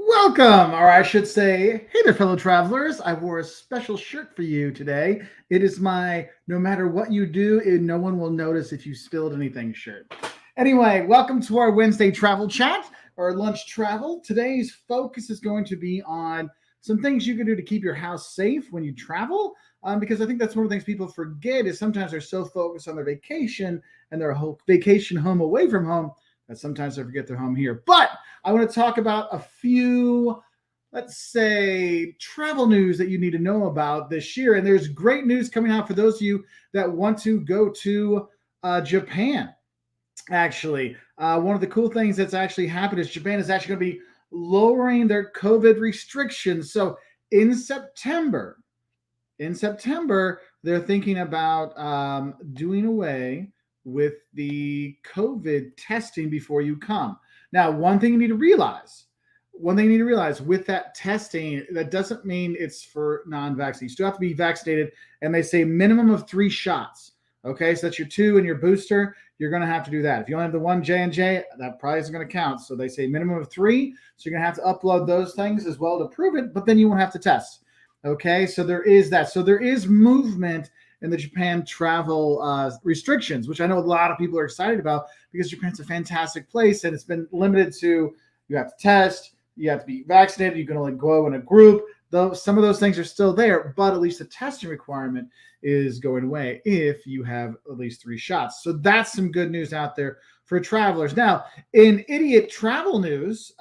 Welcome, or I should say, hey there, fellow travelers. I wore a special shirt for you today. It is my no matter what you do, no one will notice if you spilled anything shirt. Anyway, welcome to our Wednesday travel chat or lunch travel. Today's focus is going to be on some things you can do to keep your house safe when you travel. Because I think that's one of the things people forget is sometimes they're so focused on their vacation and their whole vacation home away from home that sometimes they forget their home here. But I want to talk about a few, let's say, travel news that you need to know about this year. And there's great news coming out for those of you that want to go to Japan. Actually, one of the cool things that's actually happened is Japan is actually going to be lowering their COVID restrictions. So in September, they're thinking about doing away with the COVID testing before you come. Now, one thing you need to realize with that testing, that doesn't mean it's for non-vaccinated. You still have to be vaccinated, and they say minimum of 3 shots. Okay, so that's your 2 and your booster. You're going to have to do that. If you only have the 1 J&J, that probably isn't going to count. So they say minimum of 3. So you're going to have to upload those things as well to prove it, but then you won't have to test. Okay, so there is that. So there is movement in the Japan travel restrictions, which I know a lot of people are excited about because Japan's a fantastic place and it's been limited to you have to test, you have to be vaccinated, you can only go in a group. Though some of those things are still there, but at least the testing requirement is going away if you have at least 3 shots. So that's some good news out there for travelers. Now, in idiot travel news,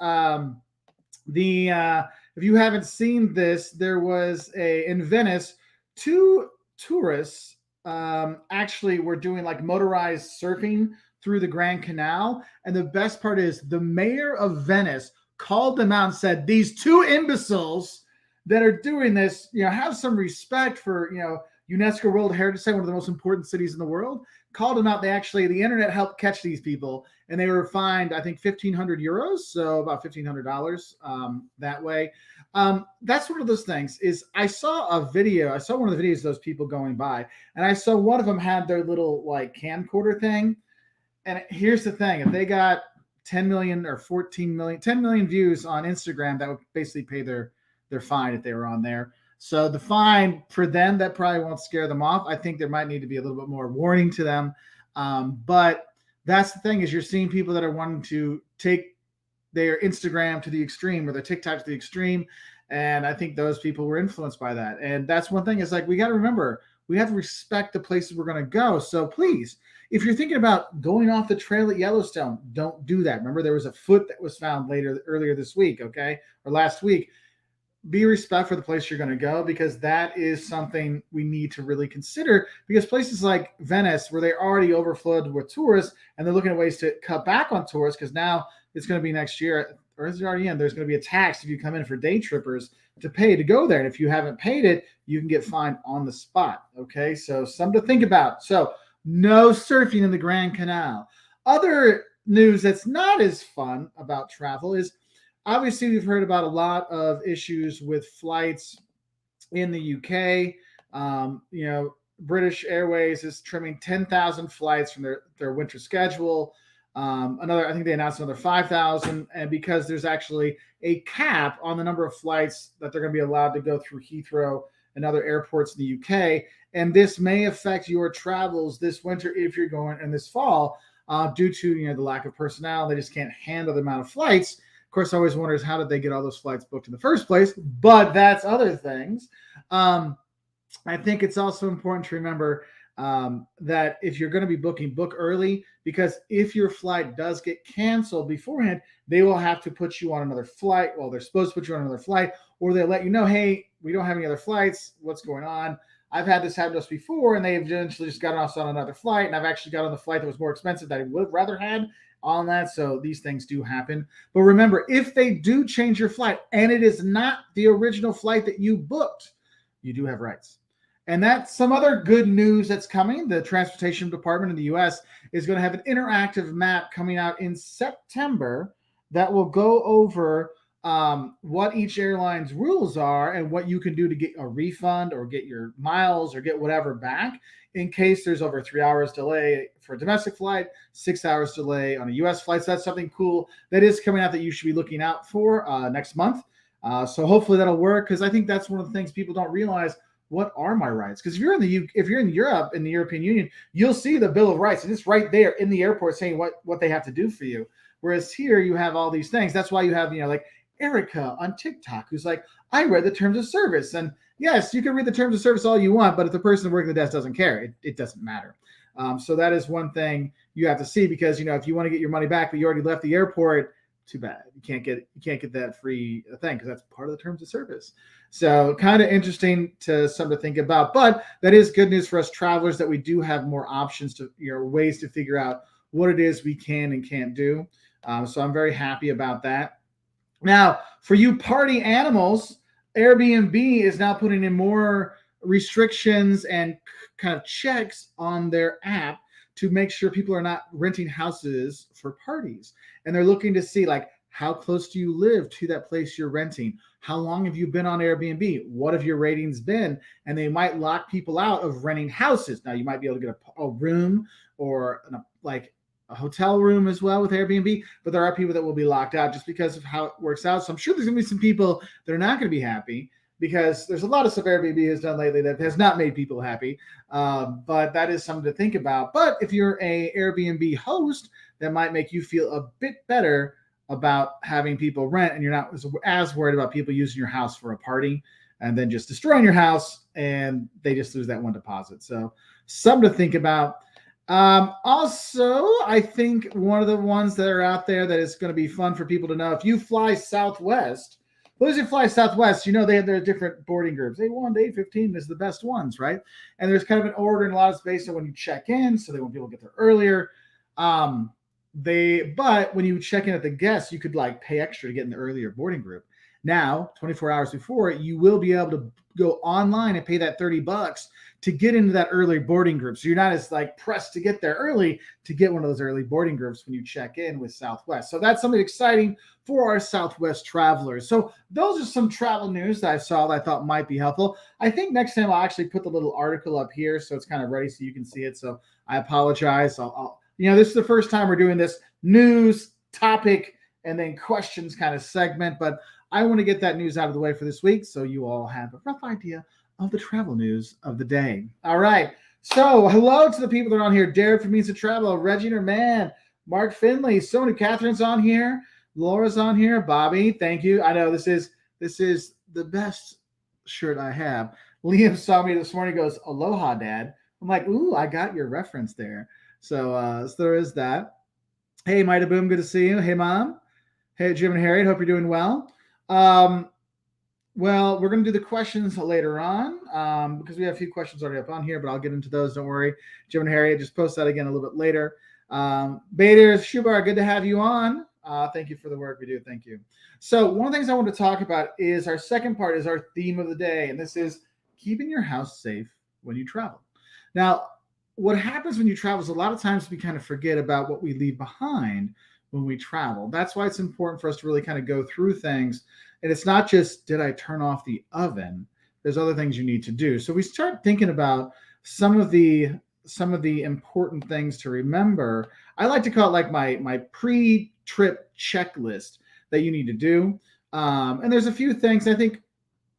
if you haven't seen this, there was in Venice, 2 tourists actually were doing like motorized surfing through the Grand Canal. And the best part is the mayor of Venice called them out and said, these 2 imbeciles that are doing this, have some respect for, UNESCO World Heritage Site, one of the most important cities in the world. Called them out. The internet helped catch these people, and they were fined, I think, 1,500 euros, so about $1,500 that way. That's one of those things. I saw one of the videos of those people going by, and I saw one of them had their little like camcorder thing. And here's the thing: if they got 10 million or 14 million, 10 million views on Instagram, that would basically pay their fine if they were on there. So the fine for them, that probably won't scare them off. I think there might need to be a little bit more warning to them. But that's the thing is you're seeing people that are wanting to take their Instagram to the extreme or their TikTok to the extreme. And I think those people were influenced by that. And that's one thing is like, we got to remember, we have to respect the places we're going to go. So please, if you're thinking about going off the trail at Yellowstone, don't do that. Remember, there was a foot that was found earlier this week, okay? Or last week. Be respectful for the place you're going to go because that is something we need to really consider because places like Venice where they're already overflowed with tourists and they're looking at ways to cut back on tourists because now it's going to be next year or is it already in? There's going to be a tax if you come in for day trippers to pay to go there. And if you haven't paid it, you can get fined on the spot. Okay. So something to think about. So no surfing in the Grand Canal. Other news that's not as fun about travel is obviously, we've heard about a lot of issues with flights in the UK. British Airways is trimming 10,000 flights from their winter schedule. I think they announced another 5,000, and because there's actually a cap on the number of flights that they're going to be allowed to go through Heathrow and other airports in the UK, and this may affect your travels this winter if you're going, and this fall, due to the lack of personnel. They just can't handle the amount of flights. Of course, I always wonder is how did they get all those flights booked in the first place? But that's other things. I think it's also important to remember that if you're going to be booking, book early because if your flight does get canceled beforehand, they will have to put you on another flight. Well, they're supposed to put you on another flight, or they'll let you know, hey, we don't have any other flights. What's going on? I've had this happen to us before, and they eventually just got us on another flight, and I've actually got on the flight that was more expensive that I would have rather had on that. So these things do happen. But remember, if they do change your flight and it is not the original flight that you booked, you do have rights. And that's some other good news that's coming. The Transportation Department in the U.S. is going to have an interactive map coming out in September that will go over what each airline's rules are and what you can do to get a refund or get your miles or get whatever back in case there's over 3 hours delay for a domestic flight, 6 hours delay on a US flight. So that's something cool that is coming out that you should be looking out for next month. So hopefully that'll work, because I think that's one of the things people don't realize. What are my rights? Because if you're in Europe, in the European Union, you'll see the Bill of Rights, and it's right there in the airport saying what they have to do for you. Whereas here you have all these things. That's why you have, like Erica on TikTok, who's like, I read the terms of service. And yes, you can read the terms of service all you want, but if the person working the desk doesn't care, it doesn't matter. So that is one thing you have to see, because if you want to get your money back, but you already left the airport, too bad. You can't get that free thing, because that's part of the terms of service. So kind of interesting to something to think about. But that is good news for us travelers, that we do have more options to ways to figure out what it is we can and can't do. So I'm very happy about that. Now, for you party animals, Airbnb is now putting in more restrictions and kind of checks on their app to make sure people are not renting houses for parties. And they're looking to see, like, how close do you live to that place you're renting? How long have you been on Airbnb? What have your ratings been? And they might lock people out of renting houses. Now, you might be able to get a room or a hotel room as well with Airbnb, but there are people that will be locked out just because of how it works out. So I'm sure there's going to be some people that are not going to be happy, because there's a lot of stuff Airbnb has done lately that has not made people happy. But that is something to think about. But if you're a Airbnb host, that might make you feel a bit better about having people rent, and you're not as worried about people using your house for a party and then just destroying your house and they just lose that one deposit. So something to think about. Also, I think one of the ones that are out there that is going to be fun for people to know, if you fly Southwest, those who fly Southwest, they have their different boarding groups. A1 to A15 is the best ones, right? And there's kind of an order and a lot of space on when you check in, so they want people to get there earlier. But when you check in at the guest, you could pay extra to get in the earlier boarding group. Now, 24 hours before, you will be able to go online and pay that $30 to get into that early boarding group. So you're not as pressed to get there early to get one of those early boarding groups when you check in with Southwest. So that's something exciting for our Southwest travelers. So those are some travel news that I saw that I thought might be helpful. I think next time I'll actually put the little article up here so it's kind of ready so you can see it. So I apologize. This is the first time we're doing this news topic and then questions kind of segment, but I want to get that news out of the way for this week so you all have a rough idea of the travel news of the day. All right. So hello to the people that are on here. Derek from Means to Travel, Reggie Man, Mark Finley, so many. Catherine's on here. Laura's on here. Bobby, thank you. I know this is the best shirt I have. Liam saw me this morning, goes, Aloha, Dad. I'm like, ooh, I got your reference there. So there is that. Hey, Mida Boom, good to see you. Hey, Mom. Hey, Jim and Harriet, hope you're doing well. Well, we're going to do the questions later on because we have a few questions already up on here, but I'll get into those. Don't worry. Jim and Harriet, just post that again a little bit later. Bader, Shubar, good to have you on. Thank you for the work we do. Thank you. So one of the things I want to talk about is our second part is our theme of the day, and this is keeping your house safe when you travel. Now, what happens when you travel is a lot of times we kind of forget about what we leave behind when we travel. That's why it's important for us to really kind of go through things. And it's not just, did I turn off the oven? There's other things you need to do. So we start thinking about some of the important things to remember. I like to call it my pre-trip checklist that you need to do. And there's a few things. I think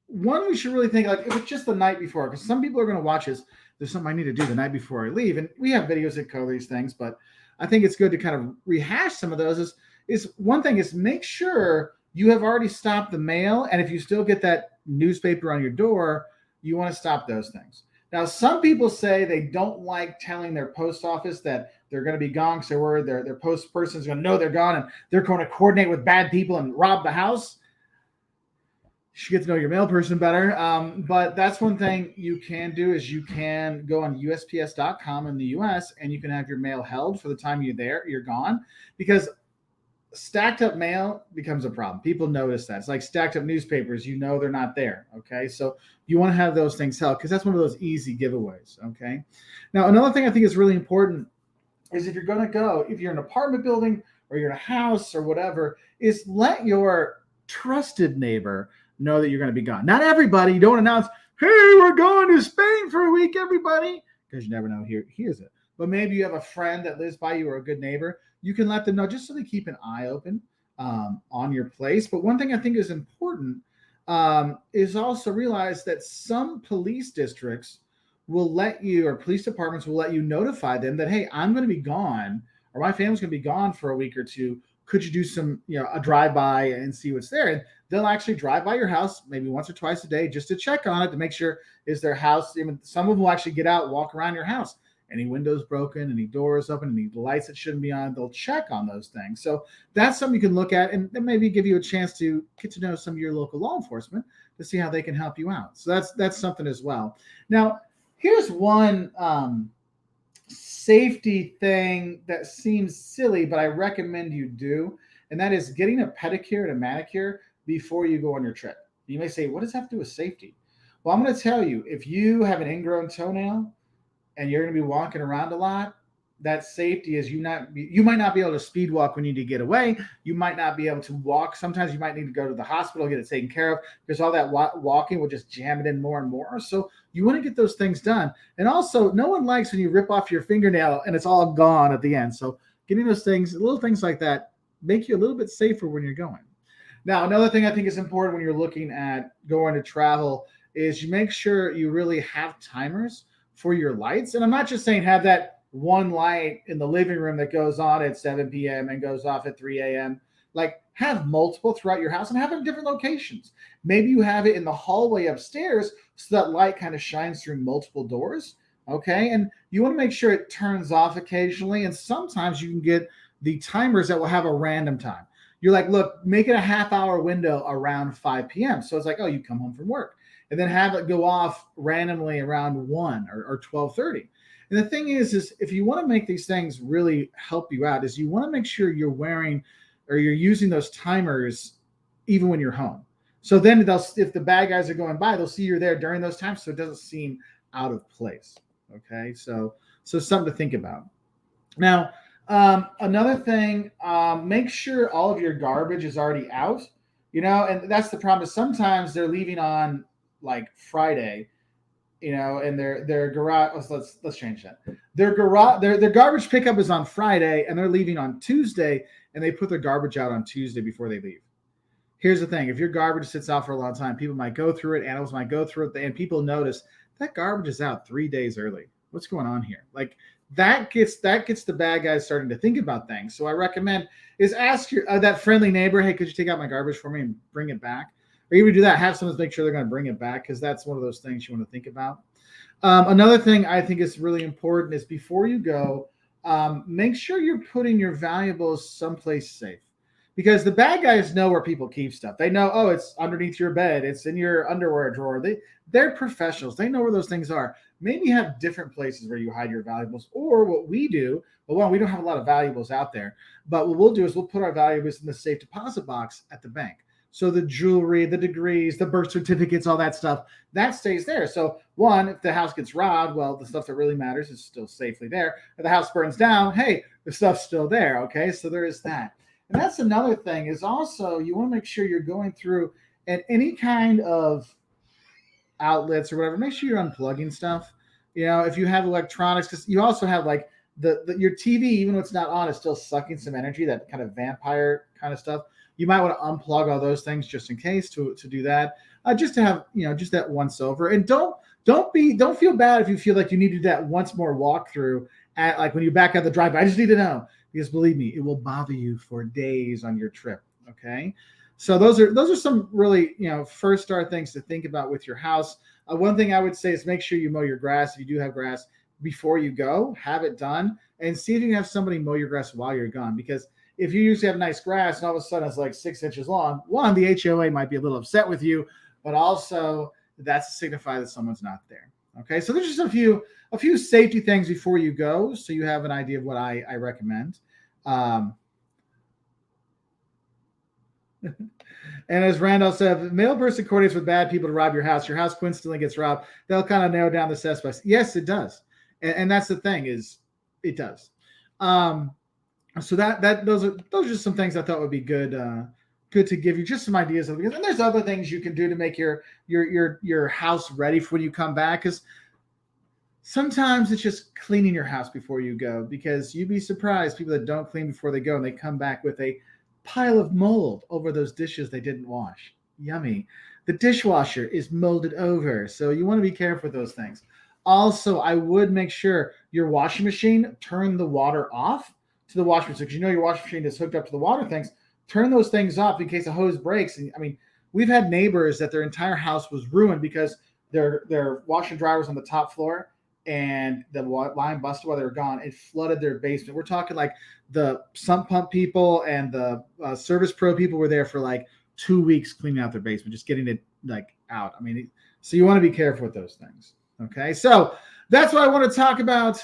one, we should really think if it's just the night before, because some people are going to watch this. There's something I need to do the night before I leave. And we have videos that cover these things, but I think it's good to kind of rehash some of those. Is one thing is make sure you have already stopped the mail. And if you still get that newspaper on your door, you want to stop those things. Now, some people say they don't like telling their post office that they're going to be gone because they're worried their post person is going to know they're gone and they're going to coordinate with bad people and rob the house. You should get to know your mail person better. But that's one thing you can do is you can go on USPS.com in the US and you can have your mail held for the time you're gone, because stacked up mail becomes a problem. People notice that. It's like stacked up newspapers, they're not there. Okay. So you want to have those things held because that's one of those easy giveaways. Okay. Now, another thing I think is really important is if you're in an apartment building or you're in a house or whatever, is let your trusted neighbor know that you're going to be gone. Not everybody. You don't announce, hey, we're going to Spain for a week, everybody, because you never know who hears it. But maybe you have a friend that lives by you or a good neighbor. You can let them know just so they keep an eye open on your place. But one thing I think is important is also realize that some police districts will let you, or police departments will let you notify them that, hey, I'm going to be gone, or my family's going to be gone for a week or two. Could you do some, a drive by and see what's there? And they'll actually drive by your house maybe once or twice a day just to check on it, to make sure is their house. Even some of them will actually get out, walk around your house. Any windows broken, any doors open, any lights that shouldn't be on, they'll check on those things. So that's something you can look at, and then maybe give you a chance to get to know some of your local law enforcement to see how they can help you out. So that's something as well. Now, here's one safety thing that seems silly, but I recommend you do, and that is getting a pedicure and a manicure before you go on your trip. You may say, what does that have to do with safety? Well, I'm going to tell you, if you have an ingrown toenail and you're going to be walking around a lot, that safety is you might not be able to speed walk when you need to get away. You might not be able to walk. Sometimes you might need to go to the hospital, get it taken care of, because all that walking will just jam it in more and more. So you want to get those things done. And also, no one likes when you rip off your fingernail and it's all gone at the end. So getting those things, little things like that, make you a little bit safer when you're going. Now, another thing I think is important when you're looking at going to travel is you make sure you really have timers for your lights. And I'm not just saying have that one light in the living room that goes on at 7 p.m. and goes off at 3 a.m. Like, have multiple throughout your house and have it in different locations. Maybe you have it in the hallway upstairs so that light kind of shines through multiple doors. Okay. And you want to make sure it turns off occasionally. And sometimes you can get the timers that will have a random time. You're like, look, make it a half-hour window around 5 p.m. So it's like, oh, you come home from work. And then have it go off randomly around 1 or 12:30. And the thing is if you want to make these things really help you out, is you want to make sure you're wearing or you're using those timers even when you're home. So then if the bad guys are going by, they'll see you're there during those times, so it doesn't seem out of place. Okay, so something to think about. Now, another thing, make sure all of your garbage is already out. And that's the problem. Is sometimes they're leaving on like Friday, and their garage. Let's change that. Their garbage pickup is on Friday, and they're leaving on Tuesday, and they put their garbage out on Tuesday before they leave. Here's the thing: if your garbage sits out for a long time, people might go through it, animals might go through it, and people notice that garbage is out 3 days early. What's going on here? Like that gets the bad guys starting to think about things. So I recommend is ask your that friendly neighbor, hey, could you take out my garbage for me and bring it back? Or even do that, have someone make sure they're going to bring it back, because that's one of those things you want to think about. Another thing I think is really important is before you go, make sure you're putting your valuables someplace safe, because the bad guys know where people keep stuff. They know, oh, it's underneath your bed, it's in your underwear drawer. They're professionals. They know where those things are. Maybe have different places where you hide your valuables. Or what we do, well, we don't have a lot of valuables out there, but what we'll do is we'll put our valuables in the safe deposit box at the bank. So the jewelry, the degrees, the birth certificates, all that stuff, that stays there. So one, if the house gets robbed, well, the stuff that really matters is still safely there. If the house burns down, hey, the stuff's still there. Okay, so there is that. And that's another thing, is also you want to make sure you're going through at any kind of outlets or whatever, make sure you're unplugging stuff. If you have electronics, because you also have like your TV, even when it's not on, is still sucking some energy, that kind of vampire kind of stuff. You might want to unplug all those things just in case to do that, just to have, just that once over. And don't feel bad if you feel like you needed that once more walkthrough at like when you back out the driveway. I just need to know, because believe me, it will bother you for days on your trip. Okay. So those are some really, first star things to think about with your house. One thing I would say is make sure you mow your grass. If you do have grass, before you go, have it done, and see if you can have somebody mow your grass while you're gone. Because if you usually have nice grass and all of a sudden it's like 6 inches long, one, the HOA might be a little upset with you, but also that's to signify that someone's not there. Okay, so there's just a few safety things before you go, so you have an idea of what I recommend. And as Randall said, the male person coordinates with bad people to rob your house coincidentally gets robbed. They'll kind of narrow down the suspects. Yes, it does, and that's the thing, is it does. So those are just some things I thought would be good good to give you just some ideas of it. And there's other things you can do to make your house ready for when you come back. Because sometimes it's just cleaning your house before you go, because you'd be surprised people that don't clean before they go and they come back with a pile of mold over those dishes they didn't wash. Yummy. The dishwasher is molded over, so you want to be careful with those things. Also, I would make sure your washing machine, turn the water off to the washing machine, because you know your washing machine is hooked up to the water things. Turn those things off in case a hose breaks. And I mean, we've had neighbors that their entire house was ruined because their washer and dryer was on the top floor, and the line busted while they were gone. It flooded their basement. We're talking like the sump pump people and the service pro people were there for like 2 weeks cleaning out their basement, just getting it like out. I mean, so you want to be careful with those things. Okay, so that's what I want to talk about.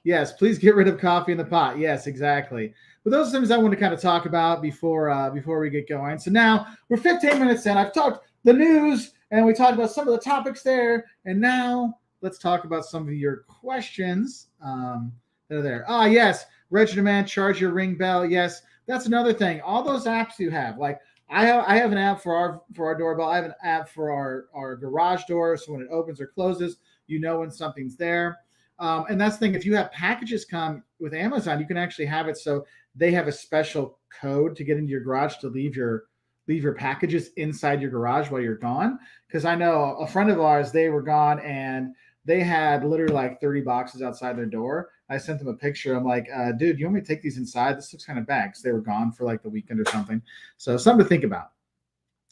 Yes, please get rid of coffee in the pot. Yes, exactly. But those are things I want to kind of talk about before we get going. So now we're 15 minutes in. I've talked the news and we talked about some of the topics there, and now let's talk about some of your questions that are there. Ah, yes, register demand, charge your ring bell. Yes, that's another thing. All those apps you have, like I have an app for our doorbell. I have an app for our garage door, so when it opens or closes, you know when something's there. And that's the thing. If you have packages come with Amazon, you can actually have it so they have a special code to get into your garage to leave your packages inside your garage while you're gone. Because I know a friend of ours, they were gone and they had literally like 30 boxes outside their door. I sent them a picture. I'm like, dude, you want me to take these inside? This looks kind of bad, because they were gone for like the weekend or something. So something to think about.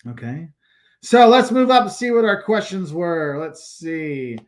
Okay. So let's move up and see what our questions were. Let's see.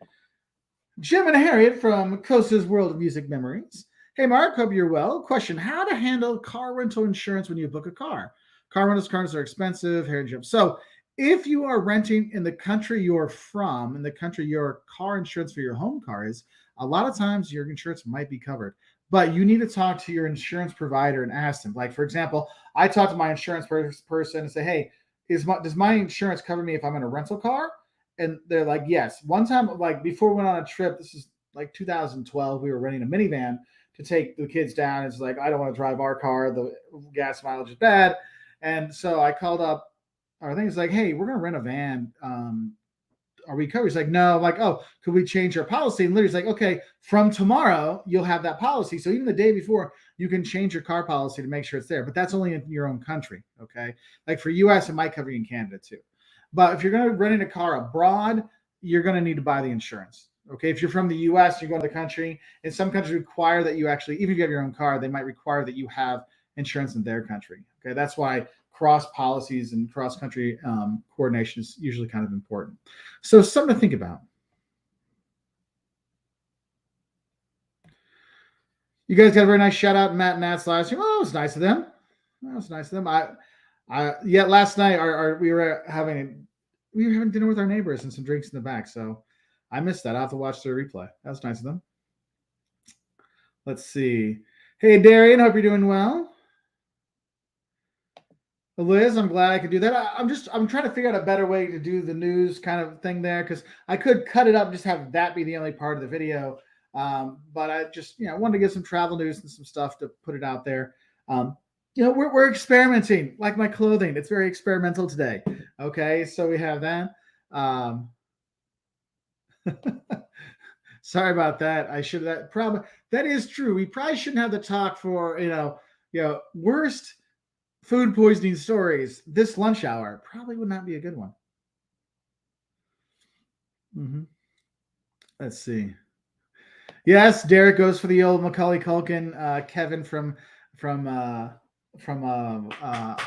Jim and Harriet from Costa's World of Music Memories. Hey, Mark, hope you're well. Question: how to handle car rental insurance when you book a car? Car rentals cars are expensive. Harriet Jim. So if you are renting in the country you're from, in the country your car insurance for your home car is, a lot of times your insurance might be covered. But you need to talk to your insurance provider and ask them. Like, for example, I talked to my insurance person and say, hey, does my insurance cover me if I'm in a rental car? And they're like, yes. One time, like before we went on a trip, this is like 2012, we were renting a minivan to take the kids down. It's like, I don't want to drive our car. The gas mileage is bad. And so I called up our thing. It's like, hey, we're going to rent a van. Are we covered? He's like, no. I'm like, oh, could we change our policy? And literally, he's like, okay, from tomorrow, you'll have that policy. So even the day before, you can change your car policy to make sure it's there. But that's only in your own country. Okay. Like for US, it might cover you in Canada too. But if you're going to rent a car abroad, you're going to need to buy the insurance. Okay. If you're from the US, you're going to the country, and some countries require that you actually, even if you have your own car, they might require that you have insurance in their country. Okay. That's why cross policies and cross country coordination is usually kind of important. So something to think about. You guys got a very nice shout out, Matt and Nat's last year. Oh, it was nice of them. That was nice of them. Last night we were having dinner with our neighbors and some drinks in the back. So I missed that. I'll have to watch the replay. That was nice of them. Let's see. Hey, Darian, hope you're doing well. Liz, I'm glad I could do that. I'm trying to figure out a better way to do the news kind of thing there, because I could cut it up and just have that be the only part of the video. But I just, wanted to get some travel news and some stuff to put it out there. We're experimenting, like my clothing. It's very experimental today. Okay, so we have that. Sorry about that. I should have probably. That is true. We probably shouldn't have the talk for worst food poisoning stories this lunch hour. Probably would not be a good one. Mm-hmm. Let's see. Yes, Derek goes for the old Macaulay Culkin. Kevin from Home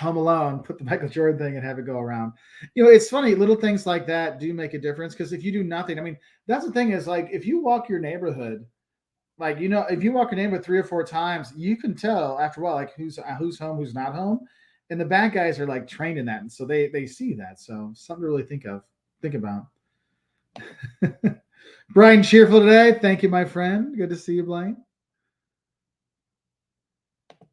Alone, put the Michael Jordan thing and have it go around. It's funny. Little things like that do make a difference, because if you do nothing, I mean, that's the thing is, like, if you walk your neighborhood, like, if you walk your neighborhood 3 or 4 times, you can tell after a while, like, who's home, who's not home. And the bad guys are like trained in that. And so they see that. So something to really think about. Brian, cheerful today. Thank you, my friend. Good to see you, Blaine.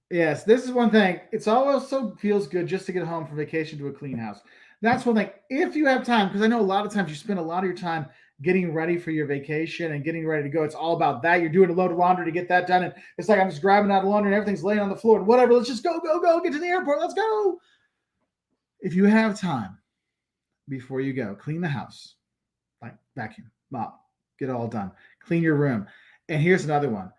Yes, this is one thing. It's also feels good just to get home from vacation to a clean house. That's one thing. If you have time, because I know a lot of times you spend a lot of your time getting ready for your vacation and getting ready to go. It's all about that. You're doing a load of laundry to get that done. And it's like, I'm just grabbing out of laundry and everything's laying on the floor and whatever. Let's just go, get to the airport. Let's go. if you have time before you go, clean the house, like vacuum, mop, get it all done, clean your room. And here's another one.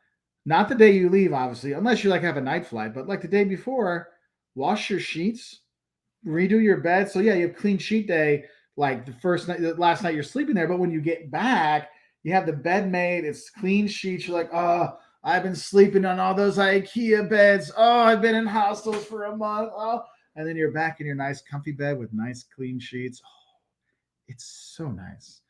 Not the day you leave, obviously, unless you like have a night flight, but like the day before, wash your sheets, redo your bed. So yeah, you have clean sheet day like the first night, the last night you're sleeping there. But when you get back, you have the bed made. It's clean sheets. You're like, oh, I've been sleeping on all those IKEA beds. Oh, I've been in hostels for a month. Oh, and then you're back in your nice comfy bed with nice clean sheets. Oh, it's so nice.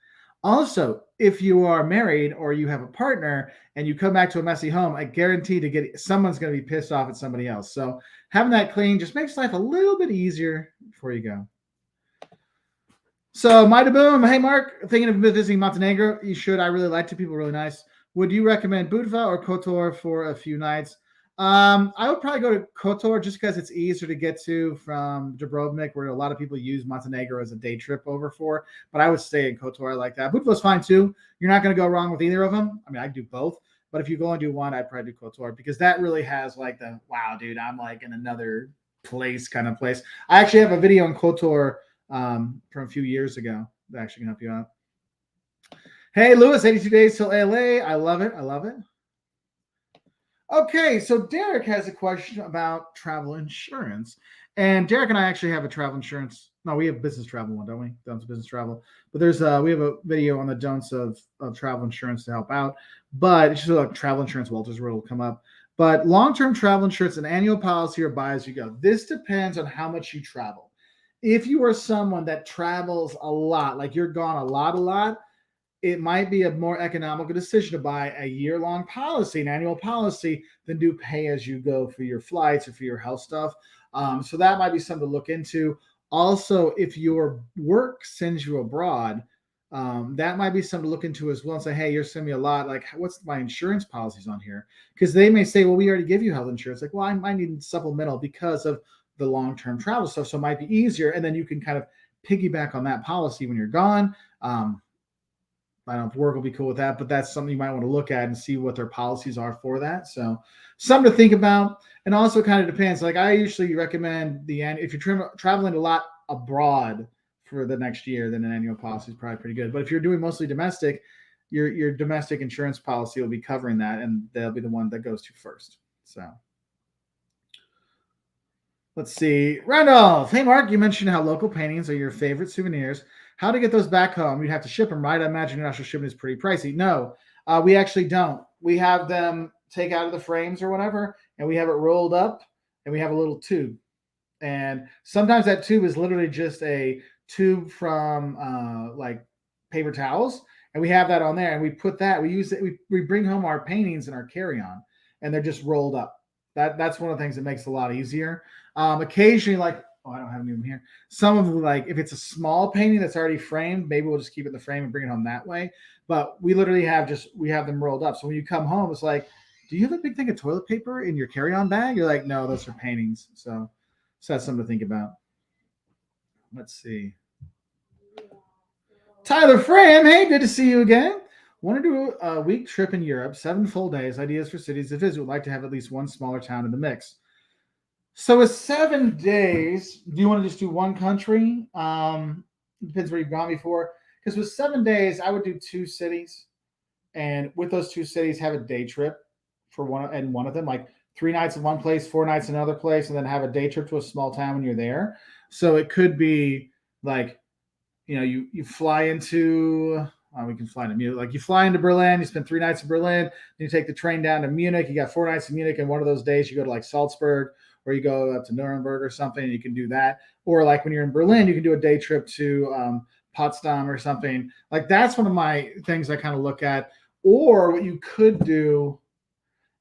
Also, if you are married or you have a partner and you come back to a messy home, I guarantee to get someone's going to be pissed off at somebody else. So having that clean just makes life a little bit easier before you go. So, Mighty Boom, hey Mark, thinking of visiting Montenegro? You should. I really liked it. People are really nice. Would you recommend Budva or Kotor for a few nights? I would probably go to Kotor just because it's easier to get to from Dubrovnik, where a lot of people use Montenegro as a day trip over for. But I would stay in Kotor. I like that. Budva's fine too. You're not going to go wrong with either of them. I mean, I do both. But if you go and do one, I'd probably do Kotor because that really has like the wow, dude, I'm like in another place kind of place. I actually have a video on Kotor from a few years ago that actually can help you out. Hey, Lewis, 82 days till LA. I love it. I love it. Okay, so Derek has a question about travel insurance. And Derek and I actually have a travel insurance. No, we have business travel one, don't we? Don'ts business travel. But there's we have a video on the don'ts of travel insurance to help out. But it's just like travel insurance, Walter's where it'll come up. But long-term travel insurance, an annual policy or buy as you go. This depends on how much you travel. If you are someone that travels a lot, like you're gone a lot, it might be a more economical decision to buy a year-long policy, an annual policy, than do pay as you go for your flights or for your health stuff. So that might be something to look into. Also, if your work sends you abroad, that might be something to look into as well and say, hey, you're sending me a lot. Like, what's my insurance policies on here? Because they may say, well, we already give you health insurance. Like, well, I might need supplemental because of the long-term travel stuff. So it might be easier. And then you can kind of piggyback on that policy when you're gone. I don't know if work will be cool with that, but that's something you might want to look at and see what their policies are for that. So something to think about. And also kind of depends. Like I usually recommend if you're traveling a lot abroad for the next year, then an annual policy is probably pretty good. But if you're doing mostly domestic, your domestic insurance policy will be covering that, and they'll be the one that goes to first. So let's see. Randolph, hey Mark, you mentioned how local paintings are your favorite souvenirs. How to get those back home? You'd have to ship them, right? I imagine international shipping is pretty pricey. No, we actually don't. We have them take out of the frames or whatever, and we have it rolled up, and we have a little tube. And sometimes that tube is literally just a tube from like paper towels, and we have that on there, and we put that. We use it. We bring home our paintings in our carry-on, and they're just rolled up. That's one of the things that makes it a lot easier. Occasionally, like I don't have any of them here. Some of them, like if it's a small painting that's already framed, maybe we'll just keep it in the frame and bring it home that way. But we literally have them rolled up. So when you come home, it's like, do you have a big thing of toilet paper in your carry-on bag? You're like, no, those are paintings. So that's something to think about. Let's see. Tyler Fram, hey, good to see you again. Want to do a week trip in Europe, 7 full days, ideas for cities to visit. Would like to have at least one smaller town in the mix. So with 7 days, do you want to just do one country? Depends where you've gone before. Because with 7 days, I would do 2 cities. And with those 2 cities, have a day trip for one of them, like 3 nights in one place, 4 nights in another place, and then have a day trip to a small town when you're there. So it could be like, you fly into, we can fly into Munich. Like you fly into Berlin, you spend 3 nights in Berlin, then you take the train down to Munich. You got 4 nights in Munich, and one of those days you go to like Salzburg, or you go up to Nuremberg or something, and you can do that. Or like when you're in Berlin, you can do a day trip to Potsdam or something. Like that's one of my things I kind of look at. Or what you could do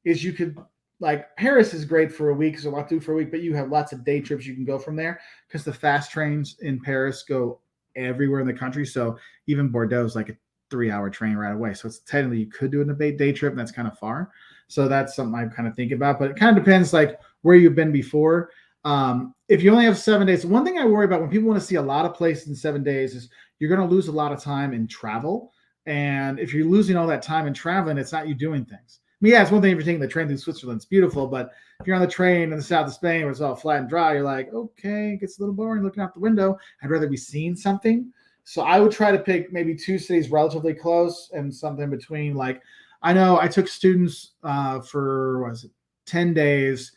is you could, like Paris is great for a week, so what do for a week, but you have lots of day trips you can go from there because the fast trains in Paris go everywhere in the country. So even Bordeaux is like a 3-hour train right away. So it's technically you could do a day trip, and that's kind of far. So that's something I kind of think about, but it kind of depends like where you've been before. If you only have 7 days, one thing I worry about when people want to see a lot of places in 7 days is you're going to lose a lot of time in travel. And if you're losing all that time in traveling, it's not you doing things. mean, yeah, it's one thing if you're taking the train through Switzerland, it's beautiful, but if you're on the train in the south of Spain where it's all flat and dry, you're like, okay, it gets a little boring looking out the window. I'd rather be seeing something. So I would try to pick maybe two cities relatively close and something between. Like, I know I took students for, what was it, 10 days.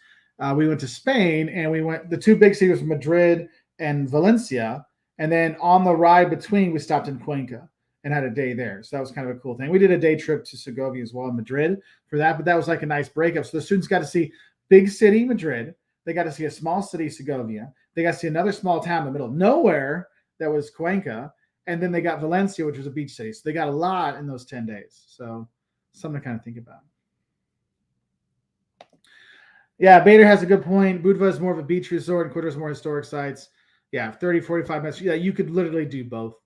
We went to Spain and the two big cities were Madrid and Valencia. And then on the ride between, we stopped in Cuenca and had a day there. So that was kind of a cool thing. We did a day trip to Segovia as well in Madrid for that, but that was like a nice breakup. So the students got to see big city Madrid. They got to see a small city Segovia. They got to see another small town in the middle of nowhere that was Cuenca. And then they got Valencia, which was a beach city. So they got a lot in those 10 days. So something to kind of think about. Yeah, Bader has a good point. Budva is more of a beach resort and Quito is more historic sites. Yeah, 30, 45 minutes. Yeah, you could literally do both.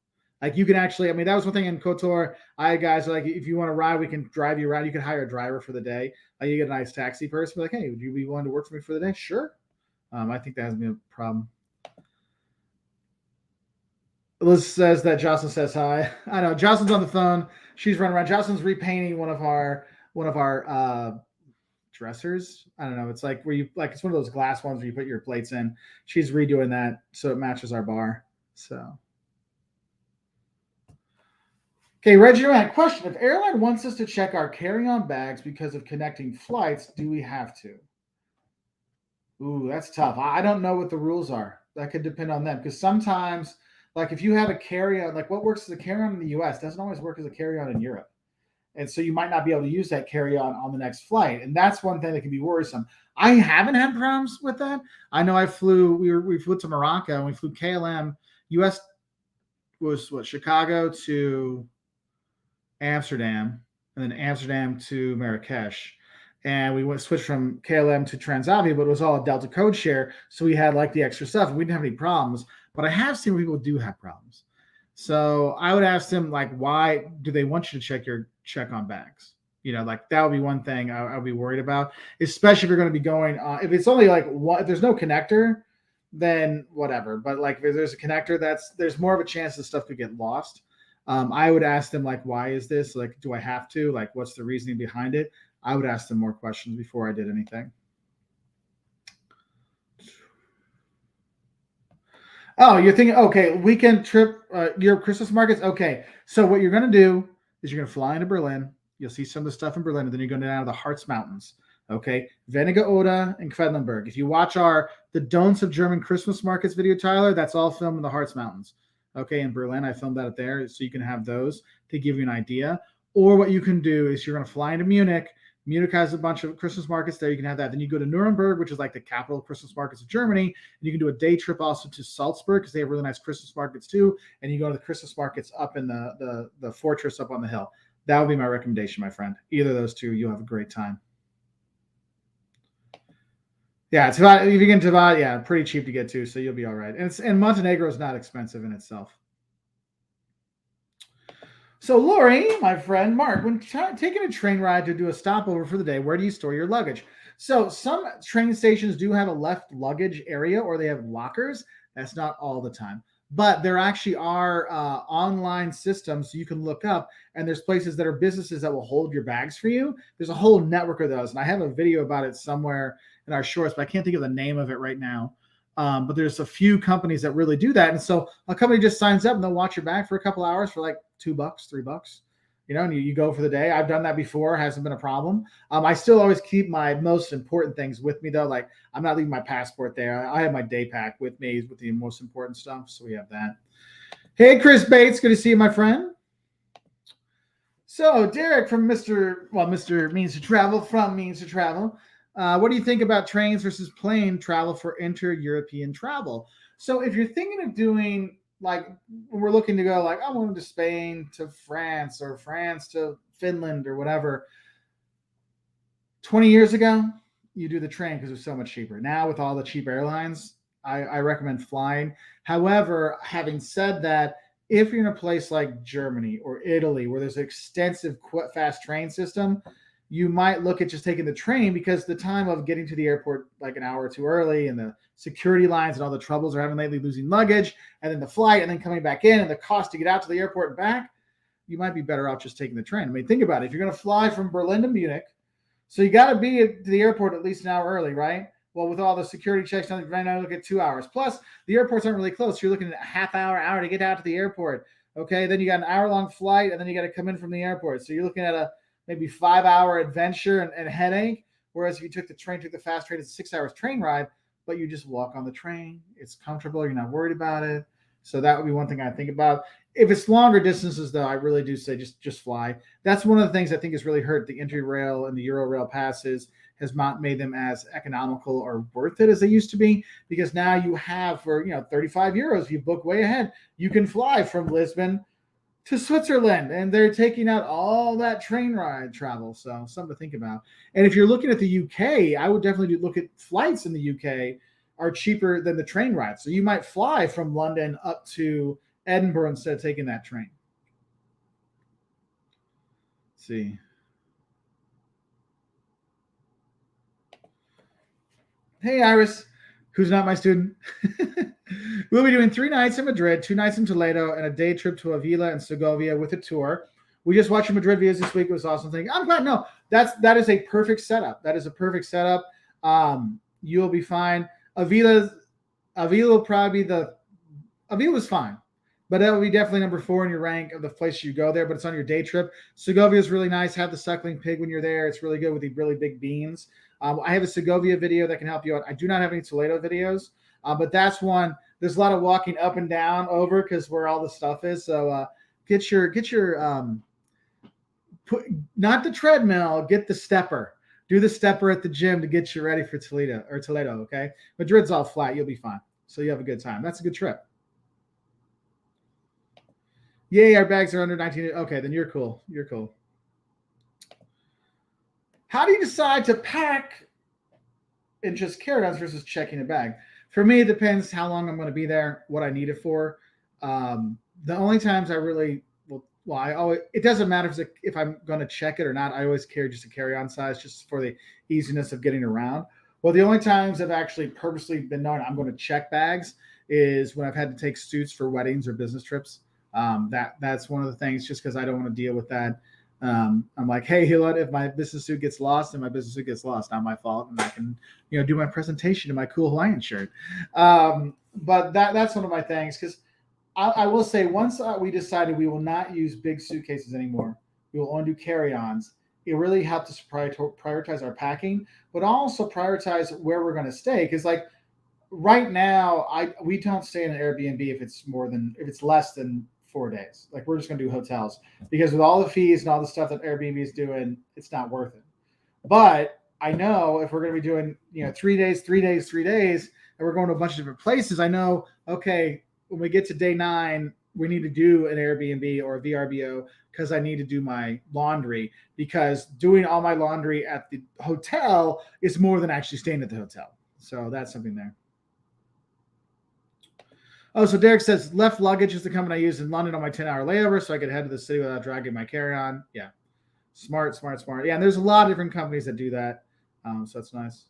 Like you can actually, I mean, that was one thing in KOTOR. I had guys like, if you want to ride, we can drive you around. You can hire a driver for the day. You get a nice taxi person. Be like, hey, would you be willing to work for me for the day? Sure. I think that hasn't been a problem. Liz says that Jocelyn says hi. I know Jocelyn's on the phone. She's running around. Jocelyn's repainting one of our dressers. I don't know. It's like where you like it's one of those glass ones where you put your plates in. She's redoing that so it matches our bar. So okay, Reggie Durant, question. If airline wants us to check our carry-on bags because of connecting flights, do we have to? Ooh, that's tough. I don't know what the rules are. That could depend on them because sometimes, like if you have a carry-on, like what works as a carry-on in the US doesn't always work as a carry-on in Europe. And so you might not be able to use that carry-on the next flight. And that's one thing that can be worrisome. I haven't had problems with that. I know we flew to Morocco and we flew KLM. US was Chicago to Amsterdam, and then Amsterdam to Marrakesh. And we switched from KLM to Transavia, but it was all a Delta code share. So we had like the extra stuff. And we didn't have any problems. But I have seen people do have problems. So I would ask them, like, why do they want you to check on bags? Like that would be one thing I would be worried about, especially if you're going to be going, if it's only like if there's no connector, then whatever. But like if there's a connector, there's more of a chance that stuff could get lost. I would ask them, like, why is this? Like, do I have to? Like, what's the reasoning behind it? I would ask them more questions before I did anything. Oh, you're thinking, okay, weekend trip, your Christmas markets? Okay. So what you're going to do is you're going to fly into Berlin. You'll see some of the stuff in Berlin, and then you're going down to the Harz Mountains. Okay. Weniger Oder and Quedlinburg. If you watch the Don'ts of German Christmas Markets video, Tyler, that's all filmed in the Harz Mountains. Okay, in Berlin, I filmed that there, so you can have those to give you an idea. Or what you can do is you're going to fly into Munich. Munich has a bunch of Christmas markets there. You can have that. Then you go to Nuremberg, which is like the capital of Christmas markets of Germany. And you can do a day trip also to Salzburg because they have really nice Christmas markets too. And you go to the Christmas markets up in the fortress up on the hill. That would be my recommendation, my friend. Either of those two, you'll have a great time. Yeah, it's about if you get to about pretty cheap to get to, so you'll be all right. And Montenegro is not expensive in itself. So Lori, my friend Mark, when taking a train ride to do a stopover for the day, where do you store your luggage? So some train stations do have a left luggage area, or they have lockers. That's not all the time, but there actually are online systems you can look up, and there's places that are businesses that will hold your bags for you. There's a whole network of those, and I have a video about it somewhere in our shorts, but I can't think of the name of it right now. But there's a few companies that really do that. And so a company just signs up and they'll watch your bag for a couple hours for like $2, $3, and you go for the day. I've done that before. Hasn't been a problem. I still always keep my most important things with me though. Like I'm not leaving my passport there. I have my day pack with me with the most important stuff. So we have that. Hey, Chris Bates. Good to see you, my friend. So Derek from Mr. Means to Travel from Means to Travel. What do you think about trains versus plane travel for inter-European travel? So if you're thinking of doing like when we're looking to go like I want to Spain to France or France to Finland or whatever, 20 years ago, you do the train because it's so much cheaper. Now with all the cheap airlines, I recommend flying. However, having said that, if you're in a place like Germany or Italy where there's an extensive fast train system, you might look at just taking the train because the time of getting to the airport like an hour or two early and the security lines and all the troubles are having lately losing luggage and then the flight and then coming back in and the cost to get out to the airport and back, you might be better off just taking the train. I mean, think about it. If you're going to fly from Berlin to Munich, So you got to be at the airport at least an hour early, right? Well, with all the security checks, right now look at 2 hours. Plus, the airports aren't really close. So you're looking at a half hour to get out to the airport. Okay, then you got an hour-long flight, and then you got to come in from the airport. So you're looking at a maybe 5-hour adventure and headache. Whereas if you took the fast train, it's a 6 hours train ride, but you just walk on the train. It's comfortable. You're not worried about it. So that would be one thing I think about. If it's longer distances, though, I really do say just fly. That's one of the things I think has really hurt the Interrail and the Eurail passes, has not made them as economical or worth it as they used to be, because now you have for 35 euros, you book way ahead, you can fly from Lisbon to Switzerland, and they're taking out all that train ride travel. So something to think about. And if you're looking at the UK, I would definitely look at flights in the UK are cheaper than the train ride. So you might fly from London up to Edinburgh instead of taking that train. Let's see. Hey, Iris, who's not my student. We'll be doing 3 nights in Madrid, 2 nights in Toledo, and a day trip to Avila and Segovia with a tour. We just watched Madrid videos this week. It was awesome thing. I'm glad. No, that is a perfect setup. That is a perfect setup. You'll be fine. Avila will probably be Avila's fine, but that will be definitely number 4 in your rank of the places you go there. But it's on your day trip. Segovia is really nice. Have the suckling pig when you're there. It's really good with the really big beans. I have a Segovia video that can help you out. I do not have any Toledo videos, but that's one. There's a lot of walking up and down over because where all the stuff is. So get your not the treadmill, get the stepper. Do the stepper at the gym to get you ready for Toledo. Okay, Madrid's all flat. You'll be fine. So you have a good time. That's a good trip. Yay, our bags are under 19. Okay, then you're cool. You're cool. How do you decide to pack in just carry-ons versus checking a bag? For me, it depends how long I'm going to be there, what I need it for. The only times I really it doesn't matter if I'm going to check it or not. I always carry just a carry-on size just for the easiness of getting around. Well, the only times I've actually purposely been known I'm going to check bags is when I've had to take suits for weddings or business trips. That's one of the things, just because I don't want to deal with that. I'm like, hey, Hillard, if my business suit gets lost, and my business suit gets lost, not my fault, and I can, do my presentation in my cool Hawaiian shirt. But that's one of my things, because I will say, once we decided we will not use big suitcases anymore, we will only do carry-ons. It really helped us prioritize our packing, but also prioritize where we're going to stay. Because like right now, we don't stay in an Airbnb if it's less than 4 days. Like we're just going to do hotels, because with all the fees and all the stuff that Airbnb is doing, it's not worth it. But I know if we're going to be doing 3 days, and we're going to a bunch of different places, I know, okay, when we get to day 9, we need to do an Airbnb or a VRBO, because I need to do my laundry, because doing all my laundry at the hotel is more than actually staying at the hotel. So that's something there. Oh, so Derek says, left luggage is the company I use in London on my 10-hour layover, so I could head to the city without dragging my carry-on. Yeah. Smart. Yeah, and there's a lot of different companies that do that. So that's nice.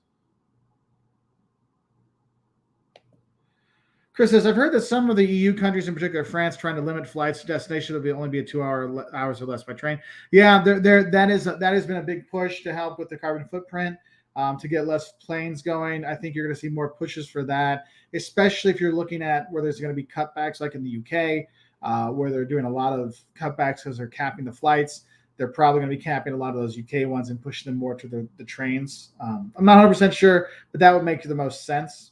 Chris says, I've heard that some of the EU countries, in particular France, trying to limit flights to destination will only be 2 hours or less by train. Yeah, that has been a big push to help with the carbon footprint, to get less planes going. I think you're going to see more pushes for that, especially if you're looking at where there's going to be cutbacks, like in the UK, where they're doing a lot of cutbacks because they're capping the flights. They're probably going to be capping a lot of those UK ones and pushing them more to the trains. I'm not 100% sure, but that would make the most sense.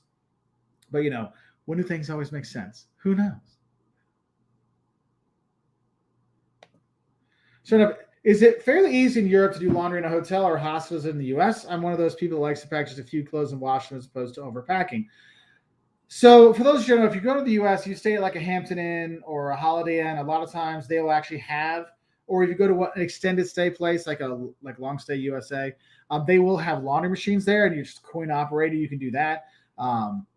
But, when do things always make sense? Who knows? So, is it fairly easy in Europe to do laundry in a hotel or hospitals in the U.S.? I'm one of those people that likes to pack just a few clothes and wash them as opposed to overpacking. So, for those who don't know, if you go to the U.S., you stay at like a Hampton Inn or a Holiday Inn. A lot of times they will actually have, or if you go to an extended stay place like Long Stay USA, they will have laundry machines there, and you're just coin operated. You can do that.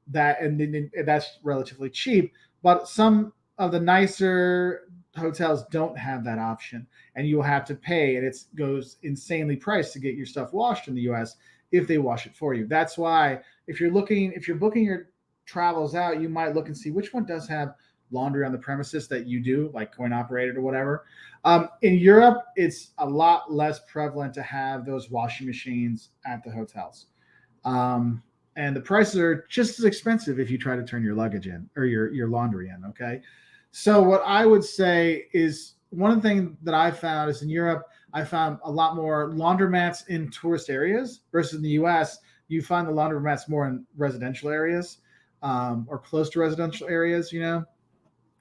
That's relatively cheap, but some of the nicer hotels don't have that option, and you'll have to pay, and it goes insanely priced to get your stuff washed in the US if they wash it for you. That's why if you're booking your travels out, you might look and see which one does have laundry on the premises that you do, like coin operated or whatever. In Europe, it's a lot less prevalent to have those washing machines at the hotels. Um, and the prices are just as expensive if you try to turn your luggage in or your laundry in. Okay. So what I would say is one thing that I found is in Europe, I found a lot more laundromats in tourist areas versus in the US. You find the laundromats more in residential areas, or close to residential areas,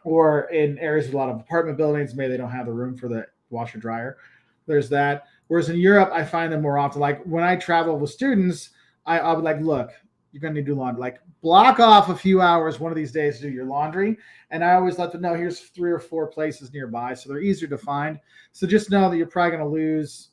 or in areas with a lot of apartment buildings. Maybe they don't have the room for the washer dryer. There's that. Whereas in Europe, I find them more often. Like when I travel with students, I would like, look, you're going to do laundry. Like block off a few hours one of these days to do your laundry. And I always let them know here's 3 or 4 places nearby. So they're easier to find. So just know that you're probably going to lose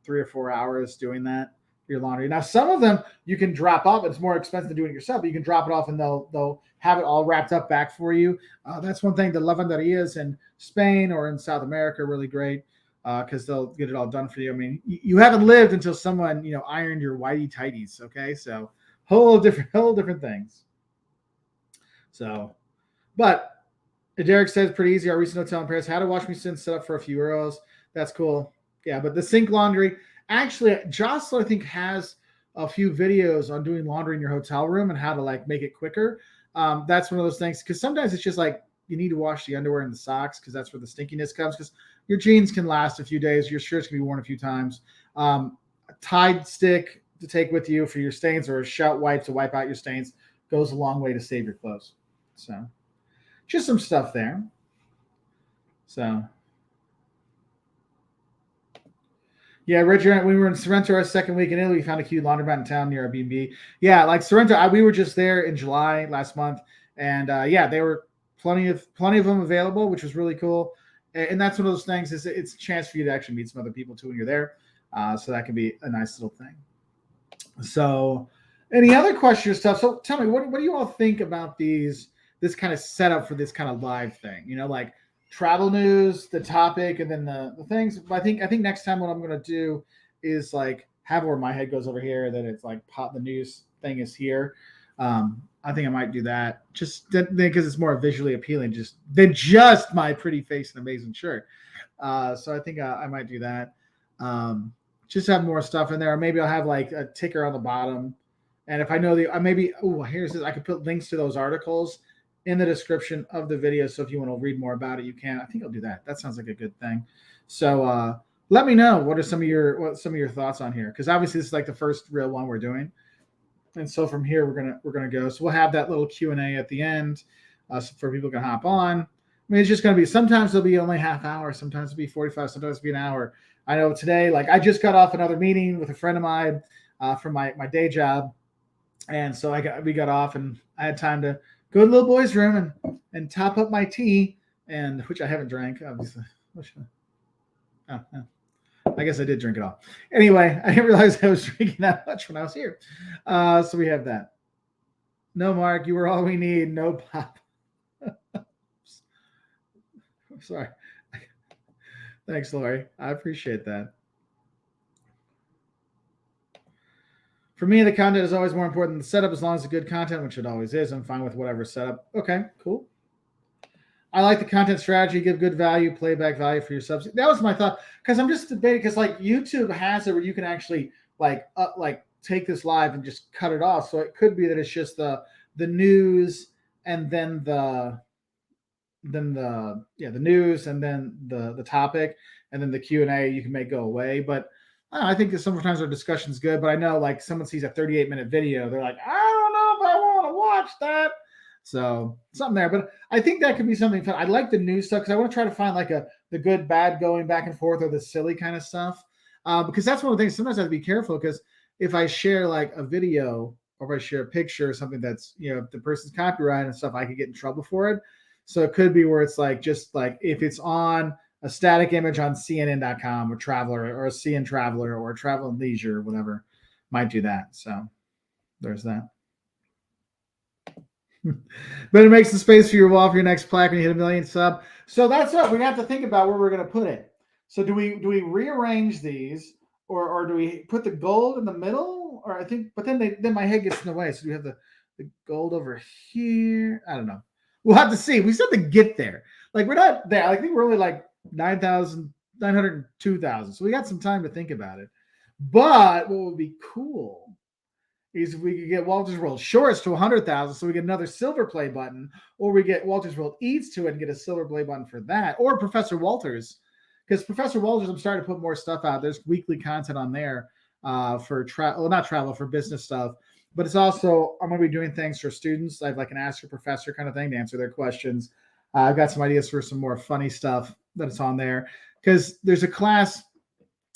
3 or 4 hours doing that for your laundry. Now, some of them you can drop off. It's more expensive than doing it yourself, but you can drop it off and they'll have it all wrapped up back for you. That's one thing. The lavanderias in Spain or in South America are really great because they'll get it all done for you. I mean, you haven't lived until someone ironed your whitey tighties. Okay, so whole different things. So, but Derek says pretty easy. Our recent hotel in Paris had a washing machine set up for a few euros. That's cool. Yeah, but the sink laundry, actually, Jocelyn I think has a few videos on doing laundry in your hotel room and how to like make it quicker. That's one of those things because sometimes it's just like you need to wash the underwear and the socks because that's where the stinkiness comes. Because your jeans can last a few days, your shirts can be worn a few times. A Tide stick to take with you for your stains or a shout wipe to wipe out your stains goes a long way to save your clothes. So just some stuff there. So yeah, Richard, we were in Sorrento our second week in Italy. We found a cute laundromat in town near Airbnb. Yeah, like Sorrento, we were just there in July last month, and yeah, they were plenty of them available, which was really cool. And that's one of those things. It's a chance for you to actually meet some other people too when you're there. So that can be a nice little thing. So, any other questions or stuff? So, tell me, what do you all think about this kind of setup for this kind of live thing? Like travel news, the topic, and then the things. But I think next time what I'm gonna do is like have where my head goes over here, then it's like pop the news thing is here. I think I might do that just because it's more visually appealing, just than just my pretty face and amazing shirt. So I think I might do that. Just have more stuff in there. Or maybe I'll have like a ticker on the bottom. And if I know maybe, here's this, I could put links to those articles in the description of the video. So if you want to read more about it, you can. I think I'll do that. That sounds like a good thing. So let me know what some of your thoughts on here, because obviously this is like the first real one we're doing. And so from here we're gonna go. So we'll have that little Q&A at the end, so for people can hop on. I mean, it's just gonna be, sometimes it'll be only half hour, sometimes it'll be 45, sometimes it'll be an hour. I know today, like I just got off another meeting with a friend of mine from my day job, and so we got off, and I had time to go to the little boy's room and top up my tea, and which I haven't drank obviously. Oh, I guess I did drink it all. Anyway, I didn't realize I was drinking that much when I was here. So we have that. No, Mark, you were all we need. No pop. Sorry. Thanks, Lori. I appreciate that. For me, the content is always more important than the setup. As long as it's good content, which it always is, I'm fine with whatever setup. Okay, cool. I like the content strategy, give good value, playback value for your subs. That was my thought, because I'm just debating, because like YouTube has it where you can actually like take this live and just cut it off. So it could be that it's just the news and then the news and then the topic and then the Q&A you can make go away. But I think that sometimes our discussion is good. But I know like someone sees a 38-minute video, they're like, I don't know if I want to watch that. So something there, but I think that could be something fun. I like the news stuff because I want to try to find like the good, bad going back and forth, or the silly kind of stuff. Because that's one of the things. Sometimes I have to be careful, because if I share like a video or if I share a picture or something that's, if the person's copyright and stuff, I could get in trouble for it. So it could be where it's like, just like if it's on a static image on CNN.com or Traveler or a CN Traveler or Travel and Leisure or whatever, might do that. So there's that. But it makes the space for your wall for your next plaque when you hit 1 million sub. So that's what we have to think about, where we're going to put it. So do we rearrange these, or do we put the gold in the middle? Or I think, but then my head gets in the way. So do we have the gold over here? I don't know. We'll have to see. We still have to get there. Like we're not there. I think we're only like 9,902,000. So we got some time to think about it. But what would be cool is if we could get Walters World Shorts to 100,000, so we get another silver play button, or we get Walters World Eats to it and get a silver play button for that, or Professor Walters, because Professor Walters, I'm starting to put more stuff out. There's weekly content on there for travel, well, not travel, for business stuff. But it's also, I'm going to be doing things for students. I have like an Ask Your Professor kind of thing to answer their questions. I've got some ideas for some more funny stuff that is on there, because there's a class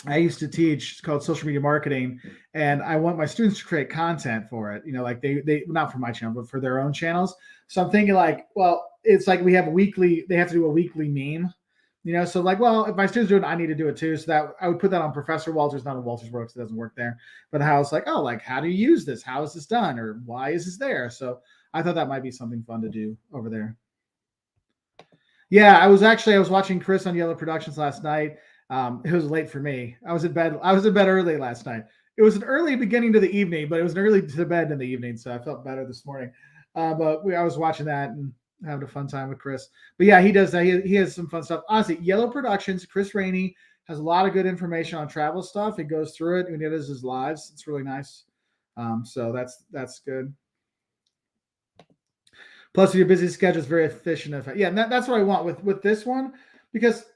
I used to teach. It's called social media marketing, and I want my students to create content for it. Like they not for my channel, but for their own channels. So I'm thinking like, well, it's like we have a weekly. They have to do a weekly meme. So like, well, if my students do it, I need to do it too. So that I would put that on Professor Walters, not on Walters Works. It doesn't work there. But how it's like, oh, like how do you use this? How is this done? Or why is this there? So I thought that might be something fun to do over there. Yeah, I was watching Chris on Yellow Productions last night. It was late for me. I was in bed early last night. It was an early beginning to the evening, but it was an early to bed in the evening, so I felt better this morning. But I was watching that and having a fun time with Chris. But yeah, he does that. He has some fun stuff. Honestly, Yellow Productions, Chris Rainey has a lot of good information on travel stuff. He goes through it and he does his lives. It's really nice. So that's good. Plus, your busy schedule is very efficient. Yeah, and that's what I want with this one, because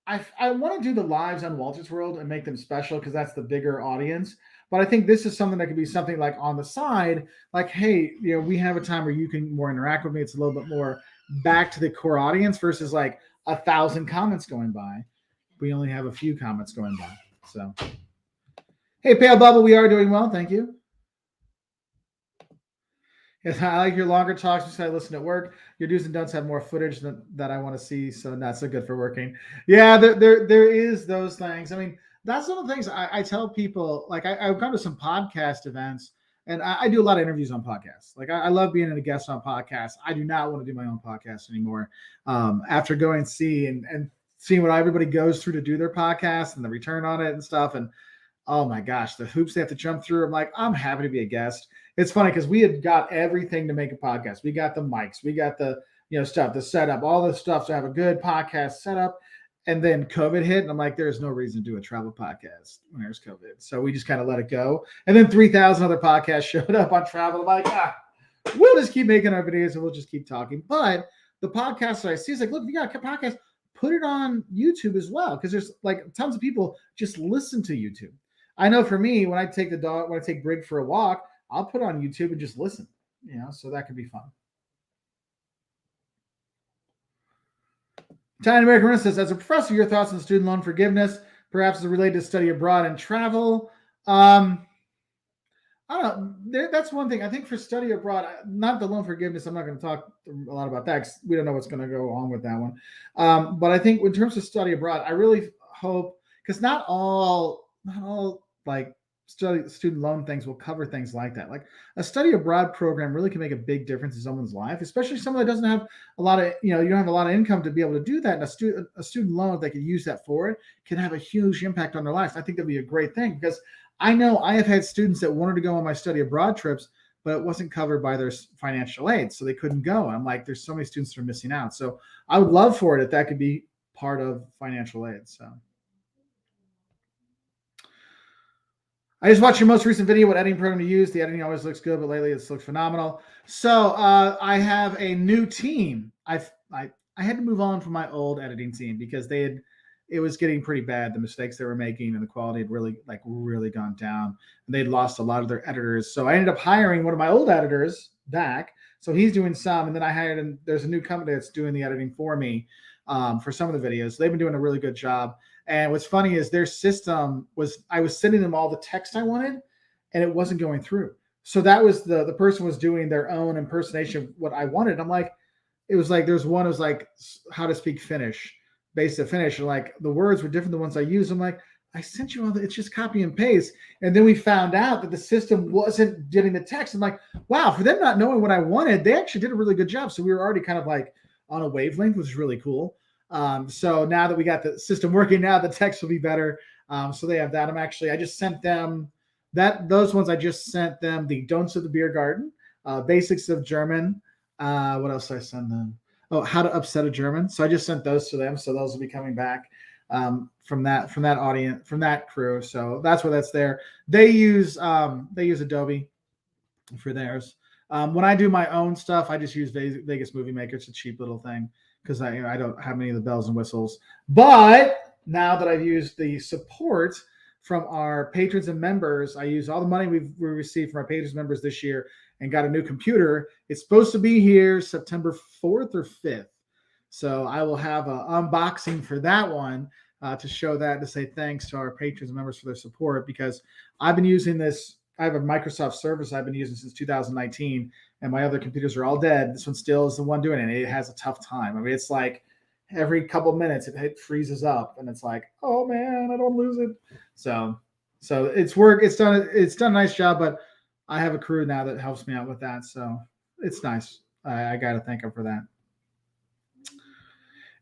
I want to do the lives on Walters World and make them special because that's the bigger audience. But I think this is something that could be something like on the side, like, hey, we have a time where you can more interact with me. It's a little bit more back to the core audience versus like 1,000 comments going by. We only have a few comments going by. So, hey, Pale Bubble, we are doing well. Thank you. Yes, I like your longer talks because I listen at work. Your do's and don'ts have more footage that I want to see, so not so good for working. Yeah, there is those things. I mean, that's one of the things I tell people. Like I've gone to some podcast events, and I do a lot of interviews on podcasts. Like I love being a guest on podcasts. I do not want to do my own podcast anymore. After going and seeing what everybody goes through to do their podcast and the return on it and stuff, and oh my gosh, the hoops they have to jump through. I'm like, I'm happy to be a guest. It's funny because we had got everything to make a podcast. We got the mics, we got the stuff, the setup, all the stuff to have a good podcast setup. And then COVID hit, and I'm like, there's no reason to do a travel podcast when there's COVID. So we just kind of let it go. And then 3,000 other podcasts showed up on travel. I'm like, we'll just keep making our videos and we'll just keep talking. But the podcast that I see is like, look, if you got a podcast, put it on YouTube as well. Because there's like tons of people just listen to YouTube. I know for me, when I take Brig for a walk, I'll put on YouTube and just listen, so that could be fun. Italian American Rena says, as a professor, your thoughts on student loan forgiveness, perhaps as related to study abroad and travel. I don't know. That's one thing. I think for study abroad, not the loan forgiveness, I'm not going to talk a lot about that because we don't know what's going to go on with that one. But I think in terms of study abroad, I really hope, because not all like student loan things will cover things like that. Like a study abroad program really can make a big difference in someone's life, especially someone that doesn't have a lot of, you don't have a lot of income to be able to do that. And a student loan, if they could use that for it, can have a huge impact on their lives. I think that'd be a great thing, because I know I have had students that wanted to go on my study abroad trips, but it wasn't covered by their financial aid, so they couldn't go. And I'm like, there's so many students that are missing out. So I would love for it if that could be part of financial aid. So I just watched your most recent video. What editing program to use? The editing always looks good, but lately it looks phenomenal. So I have a new team. I had to move on from my old editing team because it was getting pretty bad. The mistakes they were making and the quality had really gone down. And they'd lost a lot of their editors. So I ended up hiring one of my old editors back. So he's doing some, and then there's a new company that's doing the editing for me for some of the videos. They've been doing a really good job. And what's funny is their system I was sending them all the text I wanted, and it wasn't going through. So that was the person was doing their own impersonation of what I wanted. I'm like, it was like, there's one, it was like how to speak Finnish, basic Finnish. And like the words were different than the ones I used. I'm like, I sent you all it's just copy and paste. And then we found out that the system wasn't getting the text. I'm like, wow, for them not knowing what I wanted, they actually did a really good job. So we were already kind of like on a wavelength, which is really cool. So now that we got the system working, now the text will be better. So they have that. I just sent them those ones. I just sent them the Don'ts of the Beer Garden, Basics of German, What else did I send them? Oh, how to upset a German. So I just sent those to them. So those will be coming back from that audience, from that crew. So that's where that's there. They use Adobe for theirs. When I do my own stuff, I just use Vegas Movie Maker. It's a cheap little thing because I don't have many of the bells and whistles. But now that I've used the support from our patrons and members, I use all the money we received from our patrons and members this year and got a new computer. It's supposed to be here September 4th or 5th. So I will have an unboxing for that one to show that, to say thanks to our patrons and members for their support, because I've been using this. I have a Microsoft Surface I've been using since 2019, and my other computers are all dead. This one still is the one doing it. It has a tough time. I mean, it's like every couple minutes it freezes up, and it's like, oh man, I don't lose it. So it's work. It's done a nice job, but I have a crew now that helps me out with that, so it's nice. I got to thank them for that.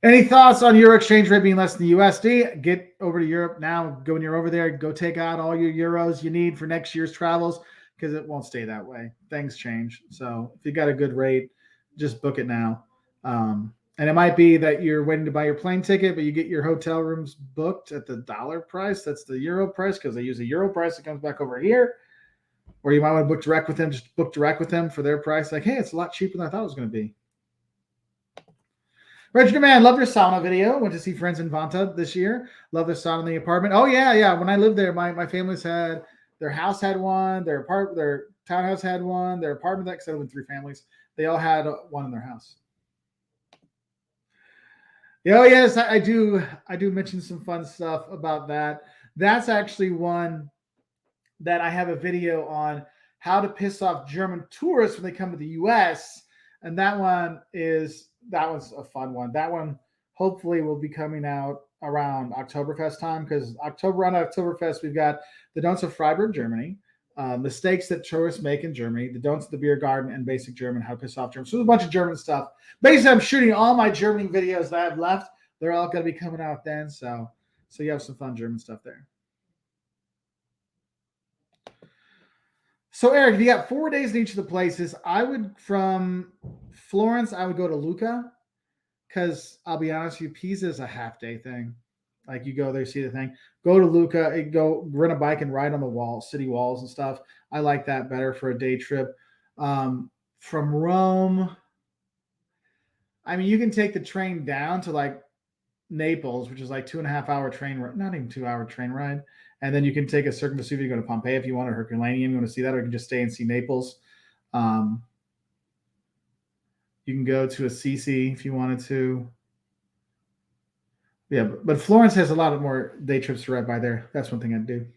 Any thoughts on euro exchange rate being less than the USD? Get over to Europe now. When you're over there, go take out all your euros you need for next year's travels, because it won't stay that way. Things change. So if you got a good rate, just book it now. And it might be that you're waiting to buy your plane ticket, but you get your hotel rooms booked at the dollar price. That's the euro price, because they use a euro price that comes back over here. Or you might want to book direct with them. Just book direct with them for their price. Like, hey, it's a lot cheaper than I thought it was going to be. Registered Man, love your sauna video. Went to see friends in Vanta this year. Love the sauna in the apartment. Oh yeah. When I lived there, my families had, their house had one, their townhouse had one, their apartment, that said, with 3 families, they all had one in their house. Oh yes, I do mention some fun stuff about that. That's actually one that I have a video on, how to piss off German tourists when they come to the US. And that one's a fun one. That one hopefully will be coming out around Oktoberfest time, because around Oktoberfest, we've got the Don'ts of Freiburg, Germany, mistakes that tourists make in Germany, the Don'ts of the Beer Garden, and Basic German, how to piss off Germans. So there's a bunch of German stuff. Basically, I'm shooting all my German videos that I have left. They're all going to be coming out then. So you have some fun German stuff there. So Eric, if you got 4 days in each of the places, from Florence, I would go to Lucca, because I'll be honest with you, Pisa is a half-day thing. Like, you go there, see the thing. Go to Lucca, go rent a bike and ride on the city walls and stuff. I like that better for a day trip. From Rome, I mean, you can take the train down to like Naples, which is like 2.5-hour train, not even 2-hour train ride. And then you can take a Circum Vesuvio, go to Pompeii if you want, or Herculaneum, you want to see that, or you can just stay and see Naples. You can go to Assisi if you wanted to. Yeah, but Florence has a lot of more day trips to ride by there. That's one thing I'd do.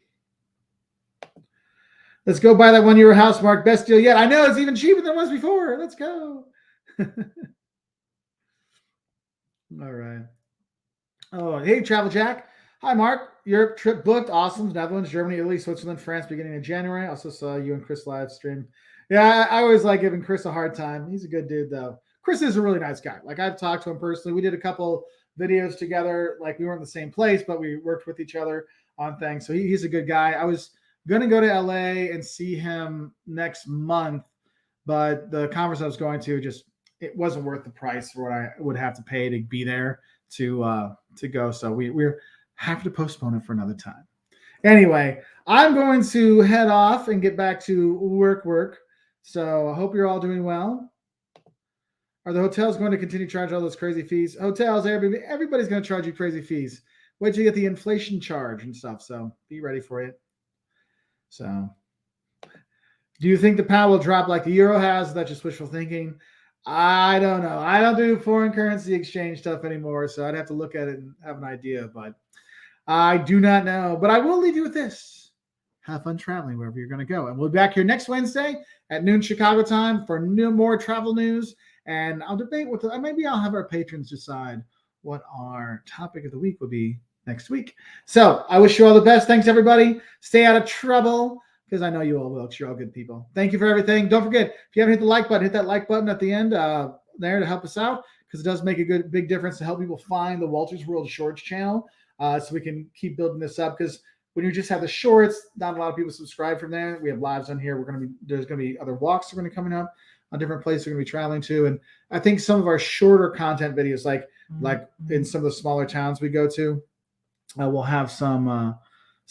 Let's go buy that €1 house, Mark. Best deal yet. I know, it's even cheaper than it was before. Let's go. All right. Oh, hey, Travel Jack. Hi, Mark. Europe trip booked. Awesome. Netherlands, Germany, Italy, Switzerland, France, beginning of January. Also saw you and Chris live stream. Yeah, I always like giving Chris a hard time. He's a good dude, though. Chris is a really nice guy. Like, I've talked to him personally. We did a couple videos together. Like, we weren't in the same place, but we worked with each other on things. So he's a good guy. I was going to go to LA and see him next month, but the conference I was going to, it wasn't worth the price for what I would have to pay to be there to go. So we're have to postpone it for another time. Anyway, I'm going to head off and get back to work. So I hope you're all doing well. Are the hotels going to continue to charge all those crazy fees? Hotels, everybody's going to charge you crazy fees. Wait till you get the inflation charge and stuff. So be ready for it. So do you think the pound will drop like the euro has? Is that just wishful thinking? I don't know. I don't do foreign currency exchange stuff anymore, so I'd have to look at it and have an idea, but I do not know. But I will leave you with this. Have fun traveling wherever you're going to go. And we'll be back here next Wednesday at noon Chicago time for more travel news. And I'll debate maybe I'll have our patrons decide what our topic of the week will be next week. So I wish you all the best. Thanks, everybody. Stay out of trouble, because I know you all will, because you're all good people. Thank you for everything. Don't forget, if you haven't hit the like button, hit that like button at the end there to help us out, because it does make a big difference to help people find the Walter's World Shorts channel, so we can keep building this up. Because when you just have the shorts, not a lot of people subscribe from there. We have lives on here. There's going to be other walks that are going to be coming up. on different places we're going to be traveling to. And I think some of our shorter content videos, like in some of the smaller towns we go to, we'll have some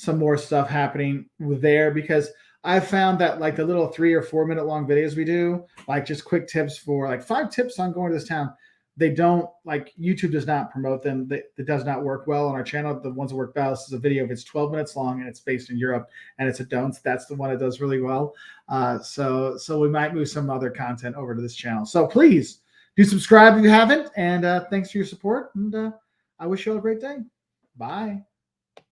more stuff happening there, because I've found that like the little 3 or 4 minute long videos we do, like just quick tips for like 5 tips on going to this town, they don't, like, YouTube does not promote them. It does not work well on our channel. The ones that work best is a video if it's 12 minutes long and it's based in Europe and it's a don'ts. That's the one that does really well. So we might move some other content over to this channel. So please do subscribe if you haven't. And thanks for your support. And I wish you all a great day. Bye.